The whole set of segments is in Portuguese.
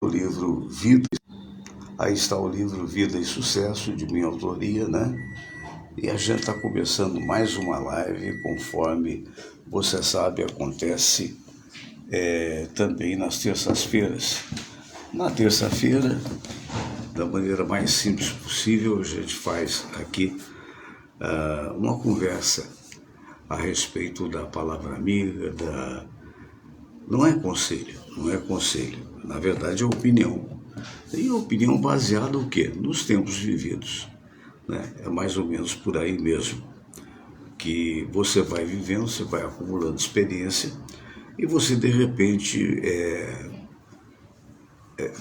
O livro Vida, aí está o livro Vida e Sucesso, de minha autoria, né? E a gente está começando mais uma live, conforme você sabe, acontece também nas terças-feiras. Na terça-feira, da maneira mais simples possível, a gente faz aqui uma conversa a respeito da palavra amiga, Não é conselho, na verdade é opinião. E opinião baseada o quê? Nos tempos vividos, né? É mais ou menos por aí mesmo, que você vai vivendo, você vai acumulando experiência e você de repente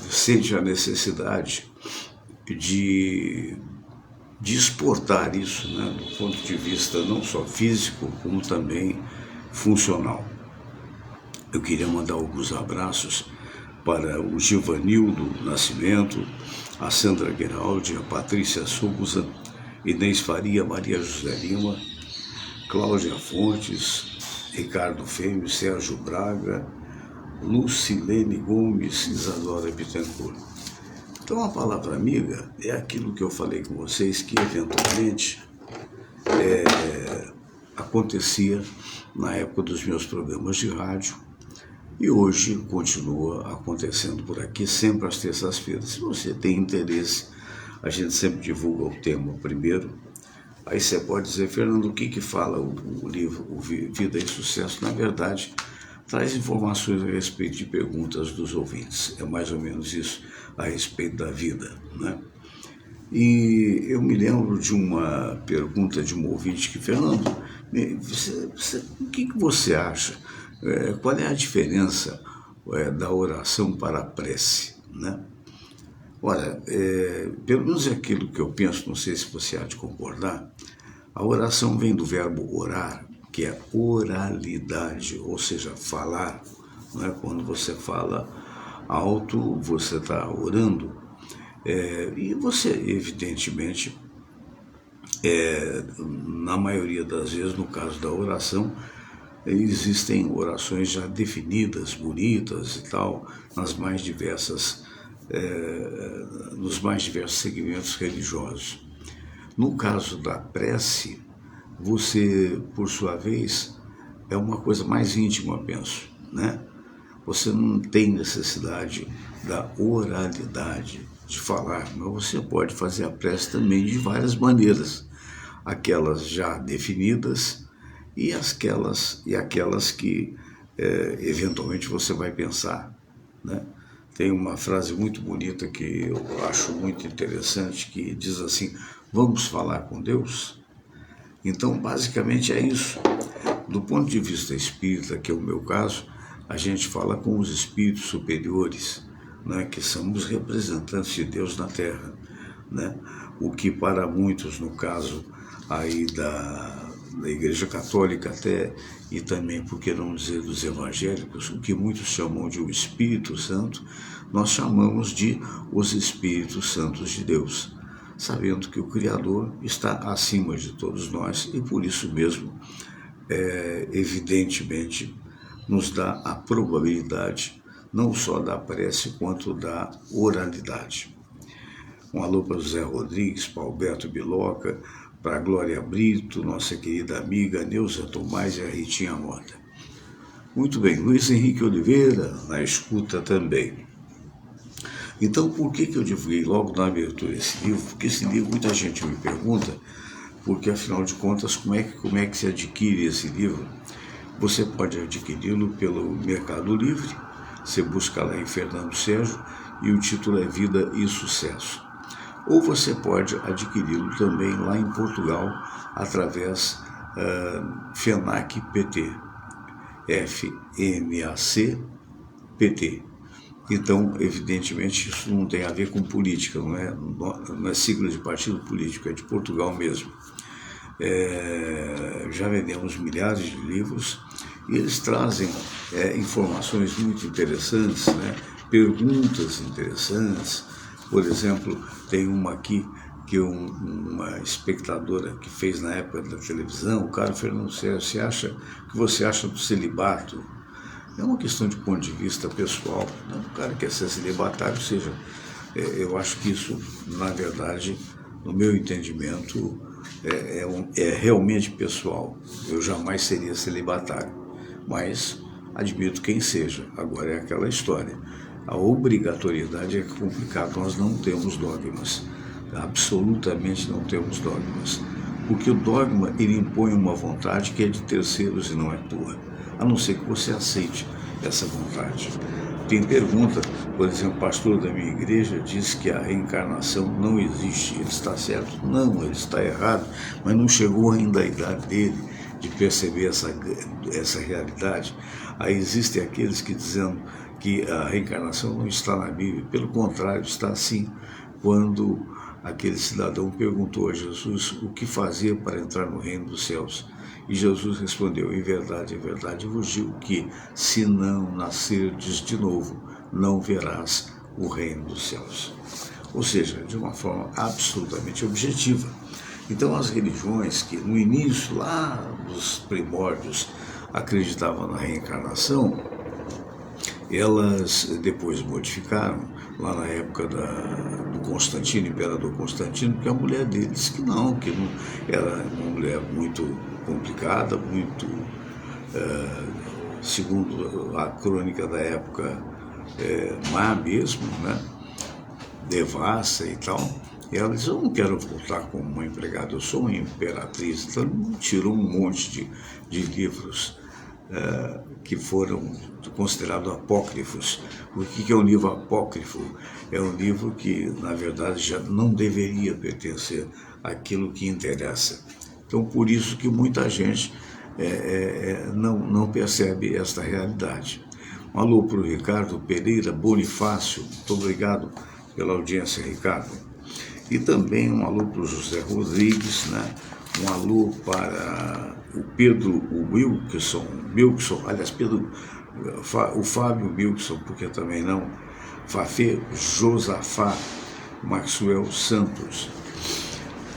sente a necessidade de exportar isso, né, do ponto de vista não só físico, como também funcional. Eu queria mandar alguns abraços para o Givanildo Nascimento, a Sandra Geraldi, a Patrícia Souza, Inês Faria, Maria José Lima, Cláudia Fontes, Ricardo Fêmeo, Sérgio Braga, Lucilene Gomes, Isadora Bittencourt. Então a palavra amiga é aquilo que eu falei com vocês, que eventualmente acontecia na época dos meus programas de rádio, e hoje continua acontecendo por aqui, sempre às terças-feiras. Se você tem interesse, a gente sempre divulga o tema primeiro. Aí você pode dizer, Fernando, o que fala o livro o Vida e Sucesso? Na verdade, traz informações a respeito de perguntas dos ouvintes. É mais ou menos isso a respeito da vida, né? E eu me lembro de uma pergunta de um ouvinte que, Fernando, o que você acha? Qual é a diferença da oração para a prece, né? Olha, pelo menos é aquilo que eu penso, não sei se você há de concordar, a oração vem do verbo orar, que é oralidade, ou seja, falar, né? Quando você fala alto, você está orando, e você, evidentemente, na maioria das vezes, no caso da oração, existem orações já definidas, bonitas e tal, nos mais diversos segmentos religiosos. No caso da prece, você, por sua vez, é uma coisa mais íntima, penso, né? Você não tem necessidade da oralidade, de falar, mas você pode fazer a prece também de várias maneiras, aquelas já definidas e aquelas que eventualmente você vai pensar, né? Tem uma frase muito bonita que eu acho muito interessante, que diz assim, vamos falar com Deus? Então, basicamente é isso. Do ponto de vista espírita, que é o meu caso, a gente fala com os espíritos superiores, né, que são os representantes de Deus na Terra, né? O que para muitos, no caso aí da Igreja Católica até, e também, por que não dizer, dos evangélicos, o que muitos chamam de o Espírito Santo, nós chamamos de os Espíritos Santos de Deus, sabendo que o Criador está acima de todos nós e por isso mesmo, evidentemente, nos dá a probabilidade não só da prece quanto da oralidade. Um alô para o Zé Rodrigues, para Alberto Biloca, para a Glória Brito, nossa querida amiga Neuza Tomás e a Ritinha Mota. Muito bem, Luiz Henrique Oliveira, na escuta também. Então, por que eu divulguei logo na abertura esse livro? Porque esse livro, muita gente me pergunta, porque afinal de contas, como é que se adquire esse livro? Você pode adquiri-lo pelo Mercado Livre, você busca lá em Fernando Sérgio, e o título é Vida e Sucesso. Ou você pode adquiri-lo também lá em Portugal, através FENAC PT, FMAC-PT. Então, evidentemente, isso não tem a ver com política, não é sigla de partido político, é de Portugal mesmo. Já vendemos milhares de livros e eles trazem informações muito interessantes, né? Perguntas interessantes. Por exemplo, tem uma aqui que uma espectadora que fez na época da televisão, o cara Fernando Sérgio, o que você acha do celibato? É uma questão de ponto de vista pessoal, né? O cara quer ser celibatário, ou seja, eu acho que isso, na verdade, no meu entendimento, é realmente pessoal. Eu jamais seria celibatário, mas admito quem seja. Agora é aquela história. A obrigatoriedade é complicado, nós não temos dogmas, absolutamente não temos dogmas. Porque o dogma, ele impõe uma vontade que é de terceiros e não é tua, a não ser que você aceite essa vontade. Tem pergunta, por exemplo, o pastor da minha igreja diz que a reencarnação não existe. Ele está certo? Não, ele está errado, mas não chegou ainda a idade dele de perceber essa realidade. Aí existem aqueles que dizem que a reencarnação não está na Bíblia, pelo contrário, está sim, quando aquele cidadão perguntou a Jesus o que fazer para entrar no reino dos céus. E Jesus respondeu, em verdade, vos digo que, se não nascerdes de novo, não verás o reino dos céus. Ou seja, de uma forma absolutamente objetiva. Então, as religiões que, no início, lá dos primórdios, acreditavam na reencarnação, elas depois modificaram, lá na época do Constantino, imperador Constantino, porque a mulher dele disse que não era uma mulher muito complicada, muito, segundo a crônica da época, má mesmo, né? Devassa e tal. E ela disse, eu não quero voltar como uma empregada, eu sou uma imperatriz. Então tirou um monte de livros que foram considerados apócrifos. O que é um livro apócrifo? É um livro que, na verdade, já não deveria pertencer àquilo que interessa. Então, por isso que muita gente não percebe esta realidade. Um alô para o Ricardo Pereira Bonifácio, muito obrigado pela audiência, Ricardo. E também um alô para o José Rodrigues, né? Um alô para o Pedro Wilson, aliás, o Fábio Wilson, porque também não, Fafê Josafá Maxwell Santos.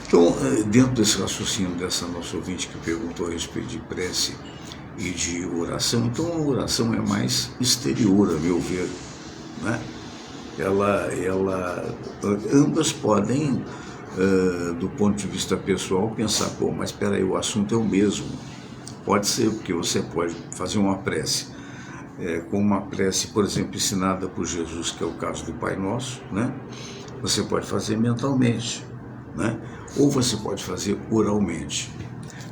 Então, dentro desse raciocínio dessa nossa ouvinte que perguntou a respeito de prece e de oração, então a oração é mais exterior, a meu ver, né? Ambas podem, do ponto de vista pessoal, pensar, pô, mas espera aí, o assunto é o mesmo. Pode ser, porque você pode fazer uma prece, com uma prece, por exemplo, ensinada por Jesus, que é o caso do Pai Nosso, né? Você pode fazer mentalmente, né? Ou você pode fazer oralmente.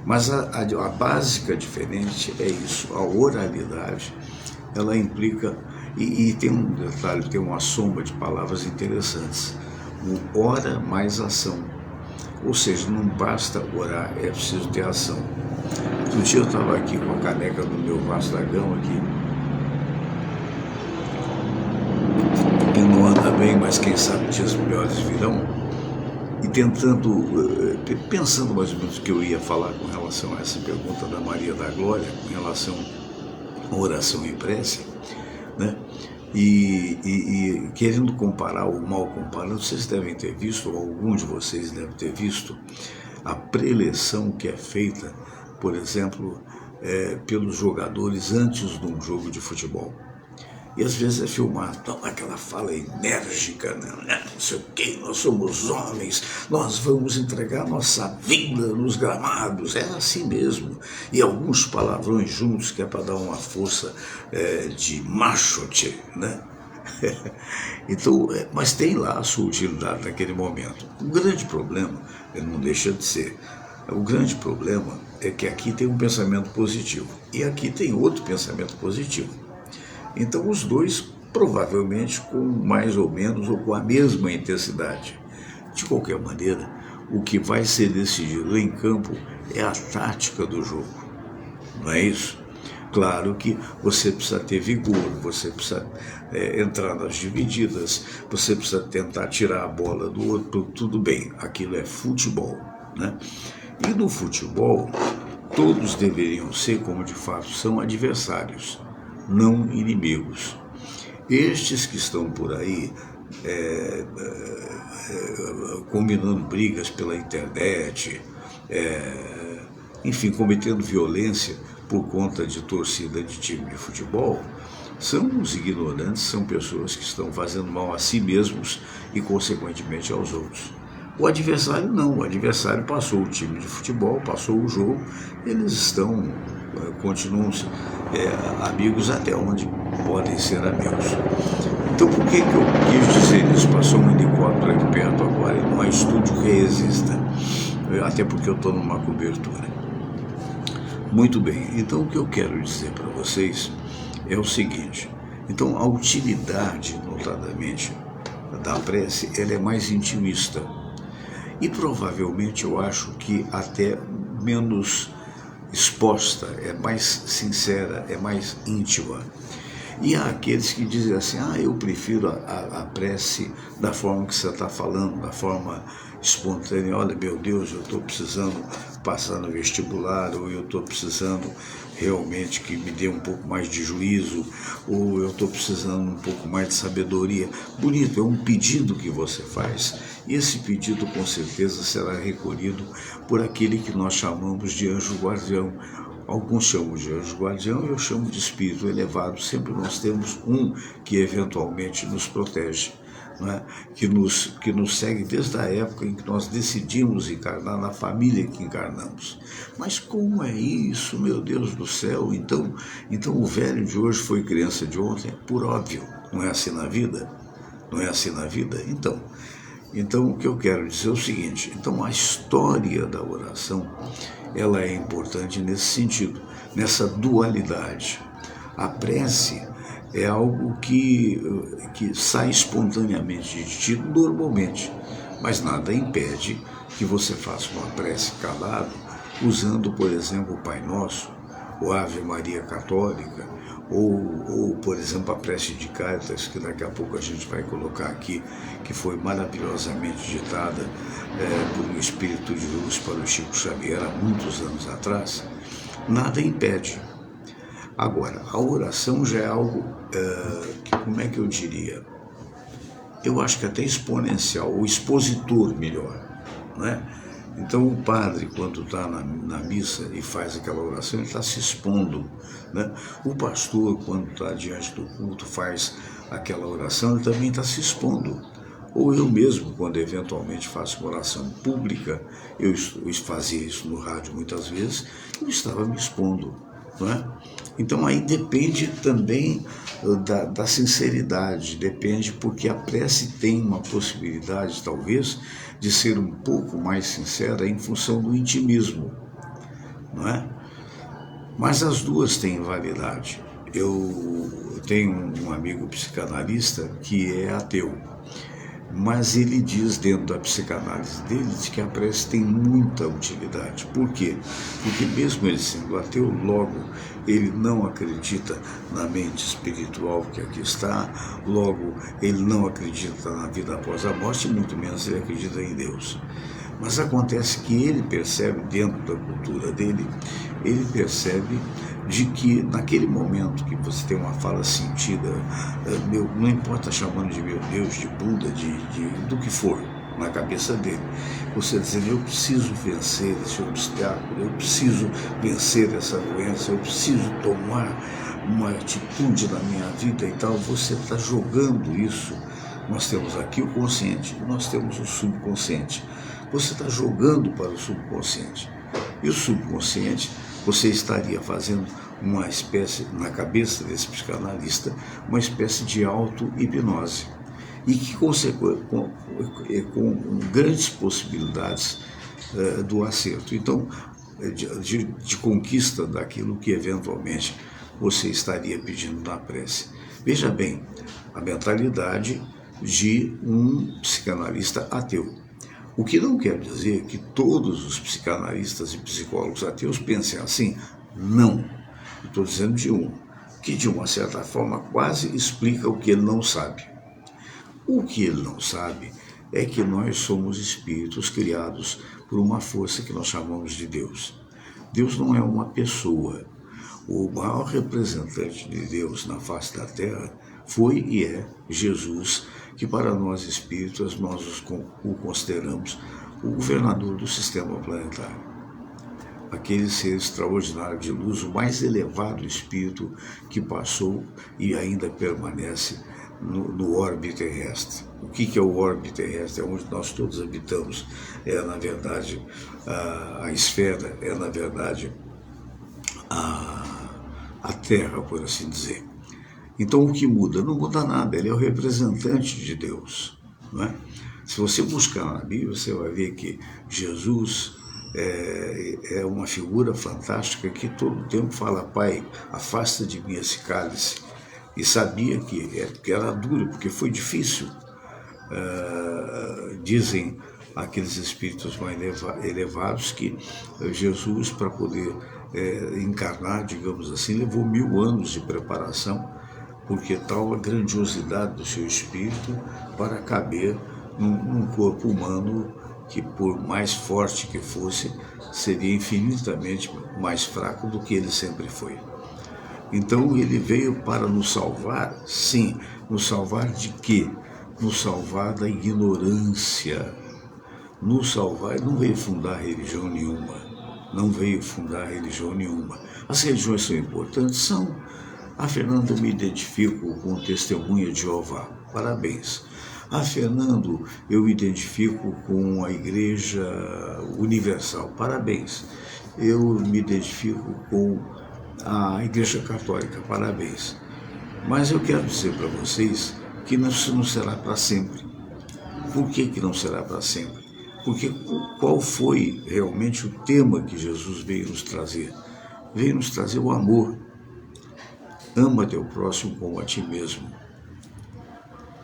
Mas a básica diferente é isso, a oralidade, ela implica, e tem um detalhe, tem uma soma de palavras interessantes, o ora mais ação, ou seja, não basta orar, é preciso ter ação. Outro dia eu estava aqui com a caneca do meu Vasco da Gama aqui, que não anda bem, mas quem sabe dias melhores virão, e pensando mais ou menos o que eu ia falar com relação a essa pergunta da Maria da Glória, com relação à oração e prece, né? E querendo comparar ou mal comparando, vocês devem ter visto, ou algum de vocês deve ter visto, a preleção que é feita, por exemplo, pelos jogadores antes de um jogo de futebol. E às vezes é filmado, então, aquela fala enérgica, né? Não sei o que, nós somos homens, nós vamos entregar nossa vida nos gramados, é assim mesmo. E alguns palavrões juntos, que é para dar uma força de machote, né? Então, mas tem lá a sua utilidade naquele momento. O grande problema, ele não deixa de ser, o grande problema é que aqui tem um pensamento positivo e aqui tem outro pensamento positivo. Então os dois provavelmente com mais ou menos ou com a mesma intensidade. De qualquer maneira, o que vai ser decidido em campo é a tática do jogo, não é isso? Claro que você precisa ter vigor, você precisa entrar nas divididas, você precisa tentar tirar a bola do outro, tudo bem, aquilo é futebol, né? E no futebol, todos deveriam ser, como de fato são, adversários, não inimigos. Estes que estão por aí combinando brigas pela internet, enfim, cometendo violência, por conta de torcida de time de futebol, são os ignorantes, são pessoas que estão fazendo mal a si mesmos e, consequentemente, aos outros. O adversário não, o adversário passou o time de futebol, passou o jogo, eles estão, continuam amigos até onde podem ser amigos. Então por que eu quis dizer isso? Passou um helicóptero aqui perto agora e não há estúdio que resista, até porque eu estou numa cobertura. Muito bem, então o que eu quero dizer para vocês é o seguinte, então a utilidade, notadamente, da prece, ela é mais intimista. E provavelmente eu acho que até menos exposta, é mais sincera, é mais íntima. E há aqueles que dizem assim, eu prefiro a prece da forma que você está falando, da forma espontânea. Olha, meu Deus, eu estou precisando passar no vestibular, ou eu estou precisando realmente que me dê um pouco mais de juízo, ou eu estou precisando um pouco mais de sabedoria. Bonito, é um pedido que você faz. E esse pedido com certeza será recolhido por aquele que nós chamamos de anjo guardião. Alguns chamam de anjo guardião, eu chamo de espírito elevado. Sempre nós temos um que eventualmente nos protege, não é? que nos segue desde a época em que nós decidimos encarnar, na família que encarnamos. Mas como é isso, meu Deus do céu? Então o velho de hoje foi criança de ontem? Por óbvio, não é assim na vida? Não é assim na vida? Então o que eu quero dizer é o seguinte, então a história da oração, ela é importante nesse sentido, nessa dualidade. A prece é algo que sai espontaneamente de ti normalmente, mas nada impede que você faça uma prece calado, usando, por exemplo, o Pai Nosso, ou Ave Maria Católica, ou, por exemplo, a prece de Cáritas, que daqui a pouco a gente vai colocar aqui, que foi maravilhosamente ditada por um espírito de luz para o Chico Xavier há muitos anos atrás. Nada impede. Agora, a oração já é algo, como é que eu diria? Eu acho que até exponencial, ou expositor melhor, não é? Então o padre, quando está na missa e faz aquela oração, ele está se expondo, né? O pastor, quando está diante do culto, faz aquela oração, ele também está se expondo. Ou eu mesmo, quando eventualmente faço uma oração pública, eu fazia isso no rádio muitas vezes, eu estava me expondo, não é? Então aí depende também da sinceridade, depende, porque a prece tem uma possibilidade, talvez, de ser um pouco mais sincera em função do intimismo, não é? Mas as duas têm validade. Eu tenho um amigo psicanalista que é ateu, mas ele diz dentro da psicanálise dele que a prece tem muita utilidade. Por quê? Porque mesmo ele sendo ateu, logo ele não acredita na mente espiritual que aqui está, logo ele não acredita na vida após a morte, muito menos ele acredita em Deus. Mas acontece que ele percebe, dentro da cultura dele, ele percebe de que naquele momento que você tem uma fala sentida, não importa chamando de meu Deus, de Buda, do que for, na cabeça dele, você dizendo, eu preciso vencer esse obstáculo, eu preciso vencer essa doença, eu preciso tomar uma atitude na minha vida e tal, você está jogando isso. Nós temos aqui o consciente, nós temos o subconsciente. Você está jogando para o subconsciente. E o subconsciente, você estaria fazendo uma espécie, na cabeça desse psicanalista, uma espécie de auto-hipnose. E que com grandes possibilidades do acerto. Então, de conquista daquilo que eventualmente você estaria pedindo na prece. Veja bem, a mentalidade de um psicanalista ateu. O que não quer dizer que todos os psicanalistas e psicólogos ateus pensem assim. Não. Estou dizendo de um, que de uma certa forma quase explica o que ele não sabe. O que ele não sabe é que nós somos espíritos criados por uma força que nós chamamos de Deus. Deus não é uma pessoa. O maior representante de Deus na face da Terra foi e é Jesus, que para nós espíritas nós o consideramos o governador do sistema planetário. aquele ser extraordinário de luz, o mais elevado espírito que passou e ainda permanece no orbe terrestre. O que é o orbe terrestre? É onde nós todos habitamos. É, na verdade, a esfera, é, na verdade, a Terra, por assim dizer. Então, o que muda? Não muda nada, ele é o representante de Deus. Não é? Se você buscar na Bíblia, você vai ver que Jesus é uma figura fantástica que todo tempo fala: Pai, afasta de mim esse cálice. E sabia que era duro, porque foi difícil. Dizem aqueles espíritos mais elevados que Jesus, para poder encarnar, digamos assim, levou 1000 anos de preparação, porque tal a grandiosidade do seu espírito para caber num corpo humano que, por mais forte que fosse, seria infinitamente mais fraco do que ele sempre foi. Então ele veio para nos salvar, sim. Nos salvar de quê? Nos salvar da ignorância. Nos salvar, ele não veio fundar religião nenhuma. Não veio fundar religião nenhuma. As religiões são importantes? São. Fernando, eu me identifico com o Testemunha de Jeová. Parabéns. Fernando, eu me identifico com a Igreja Universal. Parabéns. Eu me identifico com a Igreja Católica. Parabéns. Mas eu quero dizer para vocês que isso não será para sempre. Por que não será para sempre? Porque qual foi realmente o tema que Jesus veio nos trazer? Veio nos trazer o amor. Ama teu próximo como a ti mesmo.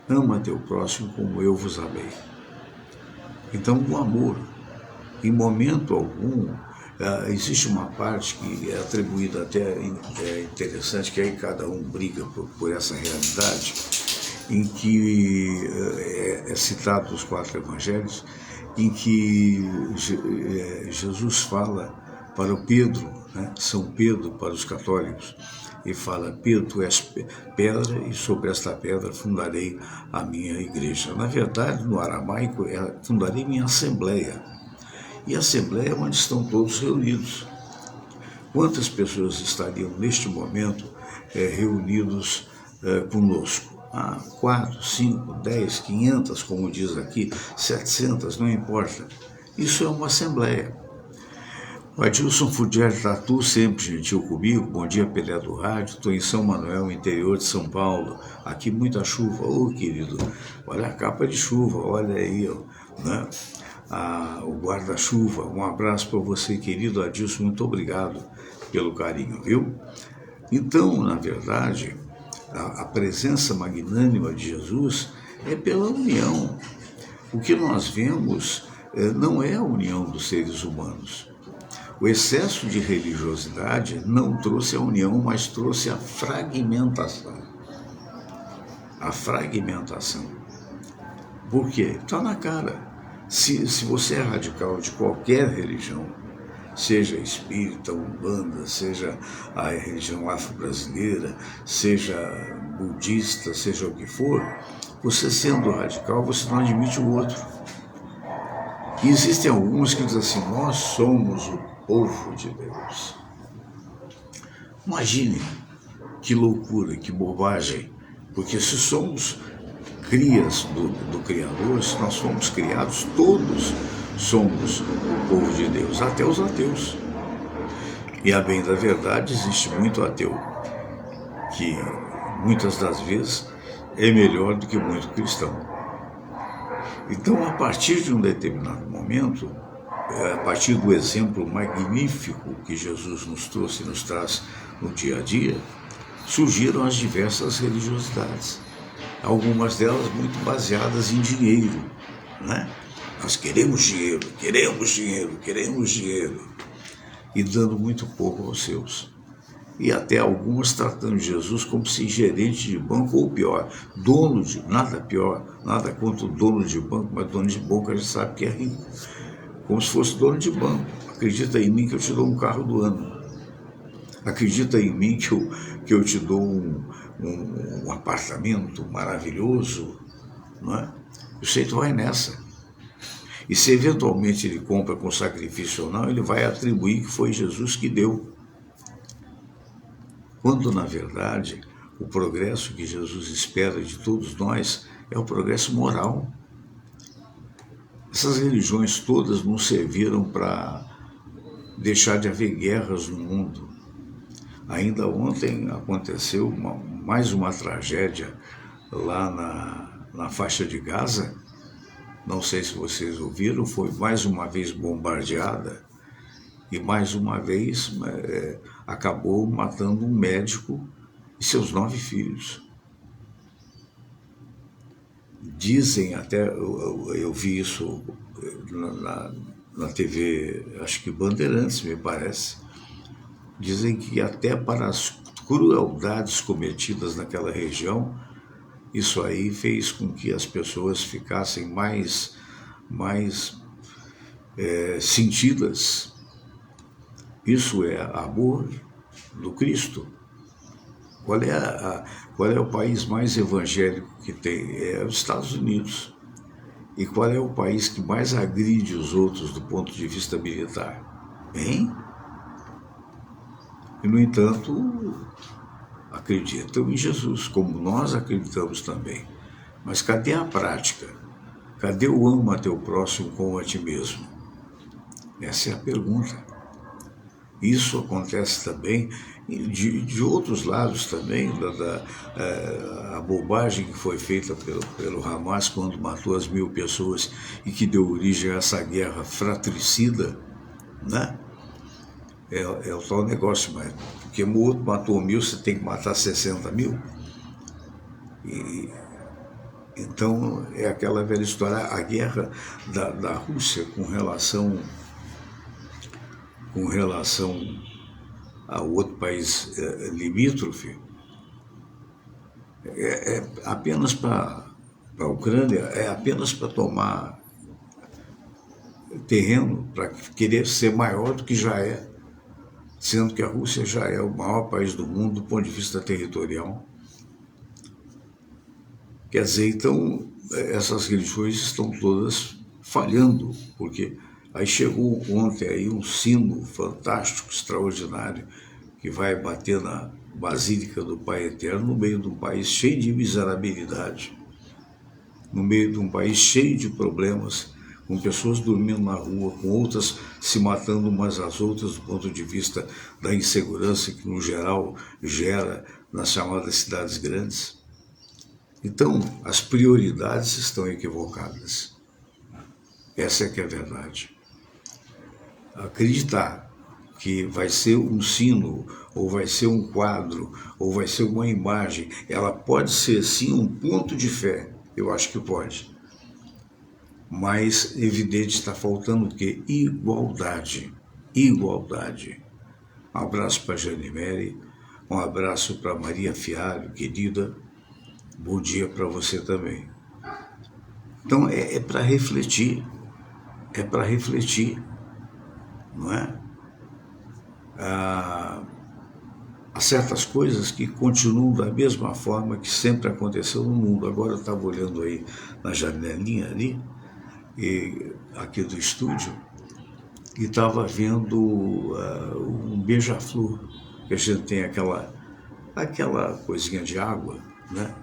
Ama teu próximo como eu vos amei. Então, o amor, em momento algum, existe uma parte que é atribuída até interessante, que aí cada um briga por essa realidade, em que é citado nos 4 evangelhos, em que Jesus fala para o Pedro, né, São Pedro para os católicos, e fala: Pedro, tu és pedra, e sobre esta pedra fundarei a minha igreja. Na verdade, no aramaico, fundarei minha assembleia. E a assembleia é onde estão todos reunidos. Quantas pessoas estariam neste momento reunidos conosco? 4, 5, 10, 500, como diz aqui, 700, não importa. Isso é uma assembleia. O Adilson Fudier Tatu, sempre gentil comigo. Bom dia, Pelé do Rádio. Estou em São Manuel, interior de São Paulo. Aqui muita chuva. Querido, olha a capa de chuva, olha aí, né? O guarda-chuva. Um abraço para você, querido Adilson. Muito obrigado pelo carinho, viu? Então, na verdade, a presença magnânima de Jesus é pela união. O que nós vemos não é a união dos seres humanos. O excesso de religiosidade não trouxe a união, mas trouxe a fragmentação. A fragmentação. Por quê? Está na cara. Se você é radical de qualquer religião, seja espírita, umbanda, seja a religião afro-brasileira, seja budista, seja o que for, você sendo radical, você não admite o outro. E existem alguns que dizem assim: nós somos o povo de Deus. Imagine que loucura, que bobagem, porque se somos crias do Criador, se nós fomos criados, todos somos o povo de Deus, até os ateus. E a bem da verdade, existe muito ateu, que muitas das vezes é melhor do que muito cristão. Então, a partir de um determinado momento, a partir do exemplo magnífico que Jesus nos trouxe e nos traz no dia a dia, surgiram as diversas religiosidades. Algumas delas muito baseadas em dinheiro, né? Nós queremos dinheiro, queremos dinheiro, queremos dinheiro, e dando muito pouco aos seus. E até algumas tratando Jesus como se gerente de banco, ou pior, dono de, nada pior, nada contra o dono de banco, mas dono de banco a gente sabe que é rico, como se fosse dono de banco. Acredita em mim que eu te dou um carro do ano. Acredita em mim que eu te dou um apartamento maravilhoso, não é? O jeito vai nessa. E se eventualmente ele compra com sacrifício ou não, ele vai atribuir que foi Jesus que deu. Quando, na verdade, o progresso que Jesus espera de todos nós é o progresso moral. Essas religiões todas não serviram para deixar de haver guerras no mundo. Ainda ontem aconteceu mais uma tragédia lá na faixa de Gaza. Não sei se vocês ouviram, foi mais uma vez bombardeada e mais uma vez acabou matando um médico e seus 9 filhos. Dizem até, eu vi isso na TV, acho que Bandeirantes, me parece, dizem que até para as crueldades cometidas naquela região, isso aí fez com que as pessoas ficassem mais sentidas. Isso é amor do Cristo. Qual é o país mais evangélico que tem? É os Estados Unidos. E qual é o país que mais agride os outros do ponto de vista militar? Hein? E, no entanto, acreditam em Jesus, como nós acreditamos também. Mas cadê a prática? Cadê o ama teu próximo como a ti mesmo? Essa é a pergunta. Isso acontece também de outros lados também, a bobagem que foi feita pelo Hamas quando matou as 1.000 pessoas e que deu origem a essa guerra fratricida, né? É o tal negócio, mas porque o outro matou 1.000, você tem que matar 60.000. Então é aquela velha história, a guerra da Rússia com relação ao outro país limítrofe, é apenas para a Ucrânia, é apenas para tomar terreno, para querer ser maior do que já é, sendo que a Rússia já é o maior país do mundo do ponto de vista territorial. Quer dizer, então, essas religiões estão todas falhando, porque aí chegou ontem aí um sino fantástico, extraordinário, que vai bater na Basílica do Pai Eterno, no meio de um país cheio de miserabilidade, no meio de um país cheio de problemas, com pessoas dormindo na rua, com outras se matando umas às outras do ponto de vista da insegurança que, no geral, gera nas chamadas cidades grandes. Então, as prioridades estão equivocadas. Essa é que é a verdade. Acreditar que vai ser um sino, ou vai ser um quadro, ou vai ser uma imagem, ela pode ser sim um ponto de fé, eu acho que pode. Mas, evidente, está faltando o quê? Igualdade. Igualdade. Um abraço para a Jane Mary, um abraço para Maria Fialho, querida. Bom dia para você também. Então, é para refletir. É para refletir, não é? Há certas coisas que continuam da mesma forma que sempre aconteceu no mundo. Agora eu estava olhando aí na janelinha ali, aqui do estúdio, e estava vendo um beija-flor, que a gente tem aquela coisinha de água, né?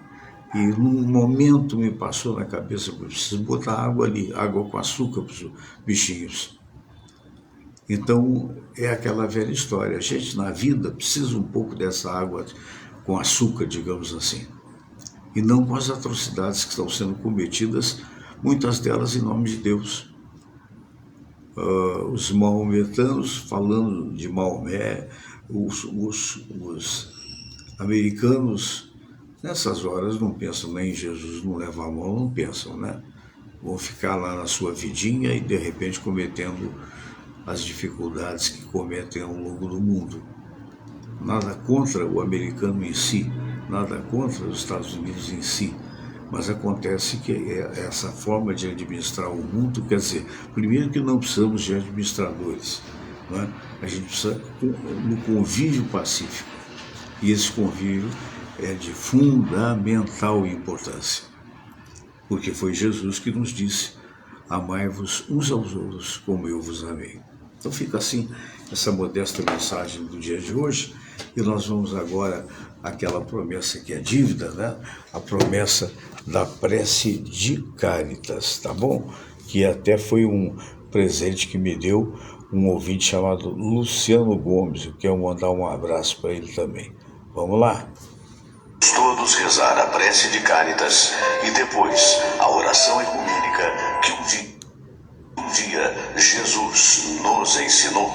E num momento me passou na cabeça que eu preciso botar água ali, água com açúcar para os bichinhos. Então, é aquela velha história. A gente, na vida, precisa um pouco dessa água com açúcar, digamos assim. E não com as atrocidades que estão sendo cometidas, muitas delas em nome de Deus. Os maometanos falando de Maomé, os americanos, nessas horas, não pensam nem em Jesus, não levam a mão, não pensam, né? Vão ficar lá na sua vidinha e, de repente, cometendo as dificuldades que cometem ao longo do mundo. Nada contra o americano em si, nada contra os Estados Unidos em si, mas acontece que essa forma de administrar o mundo, quer dizer, primeiro que não precisamos de administradores, não é? A gente precisa no convívio pacífico, e esse convívio é de fundamental importância, porque foi Jesus que nos disse: amai-vos uns aos outros como eu vos amei. Então fica assim essa modesta mensagem do dia de hoje, e nós vamos agora àquela promessa que é dívida, né? A promessa da prece de Cáritas, tá bom? Que até foi um presente que me deu um ouvinte chamado Luciano Gomes. Eu quero mandar um abraço para ele também. Vamos lá? Todos rezar a prece de Cáritas e depois a oração ecumênica que um dia Jesus nos ensinou.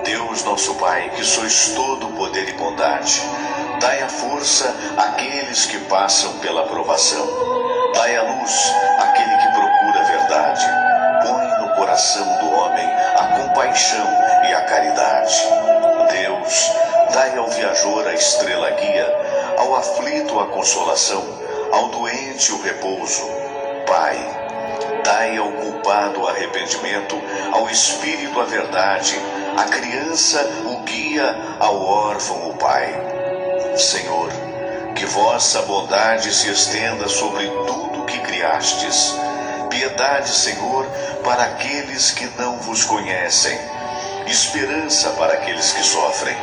Deus nosso Pai, que sois todo poder e bondade, dai a força àqueles que passam pela provação. Dai a luz àquele que procura a verdade. Põe no coração do homem a compaixão e a caridade. Deus, dai ao viajor a estrela guia, ao aflito a consolação, ao doente o repouso. Pai, dai ao culpado o arrependimento, ao espírito a verdade, à criança o guia, ao órfão o pai. Senhor, que vossa bondade se estenda sobre tudo que criastes. Piedade, Senhor, para aqueles que não vos conhecem. Esperança para aqueles que sofrem.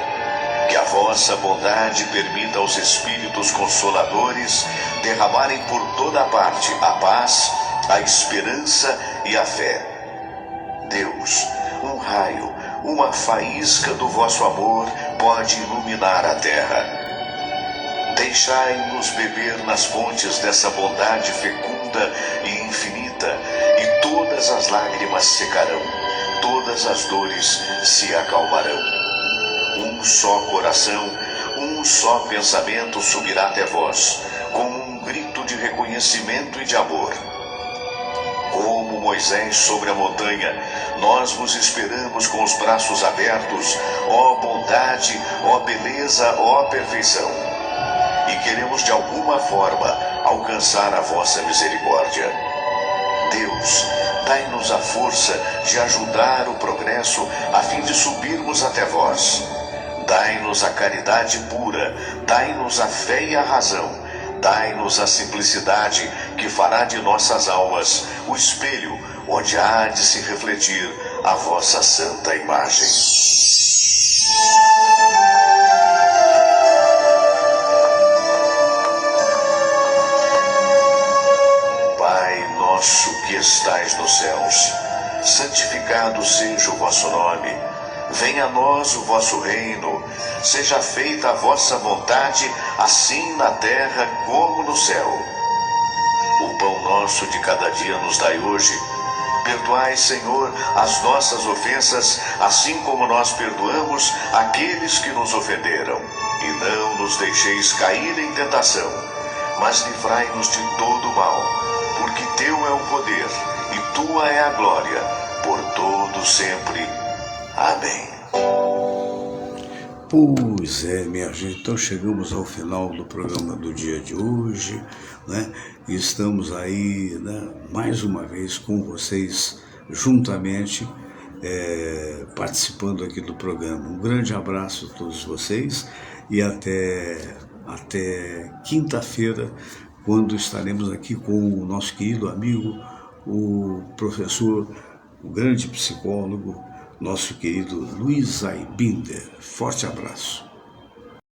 Que a vossa bondade permita aos Espíritos Consoladores derramarem por toda parte a paz, a esperança e a fé. Deus, um raio, uma faísca do vosso amor pode iluminar a terra. Deixai-nos beber nas fontes dessa bondade fecunda e infinita, e todas as lágrimas secarão, todas as dores se acalmarão. Um só coração, um só pensamento subirá até vós, como um grito de reconhecimento e de amor. Como Moisés sobre a montanha, nós vos esperamos com os braços abertos, ó bondade, ó beleza, ó perfeição. E queremos de alguma forma alcançar a vossa misericórdia. Deus, dai-nos a força de ajudar o progresso a fim de subirmos até vós. Dai-nos a caridade pura, dai-nos a fé e a razão, dai-nos a simplicidade que fará de nossas almas o espelho onde há de se refletir a vossa santa imagem. Nosso que estais nos céus, santificado seja o vosso nome. Venha a nós o vosso reino. Seja feita a vossa vontade, assim na terra como no céu. O pão nosso de cada dia nos dai hoje. Perdoai, Senhor, as nossas ofensas, assim como nós perdoamos aqueles que nos ofenderam. E não nos deixeis cair em tentação, mas livrai-nos de todo o mal. Porque teu é o poder, e tua é a glória, por todo sempre. Amém. Pois é, minha gente, então chegamos ao final do programa do dia de hoje, né? E estamos aí, né, mais uma vez com vocês, juntamente, participando aqui do programa. Um grande abraço a todos vocês e até quinta-feira, quando estaremos aqui com o nosso querido amigo, o professor, o grande psicólogo, nosso querido Luiz Aibinder. Forte abraço.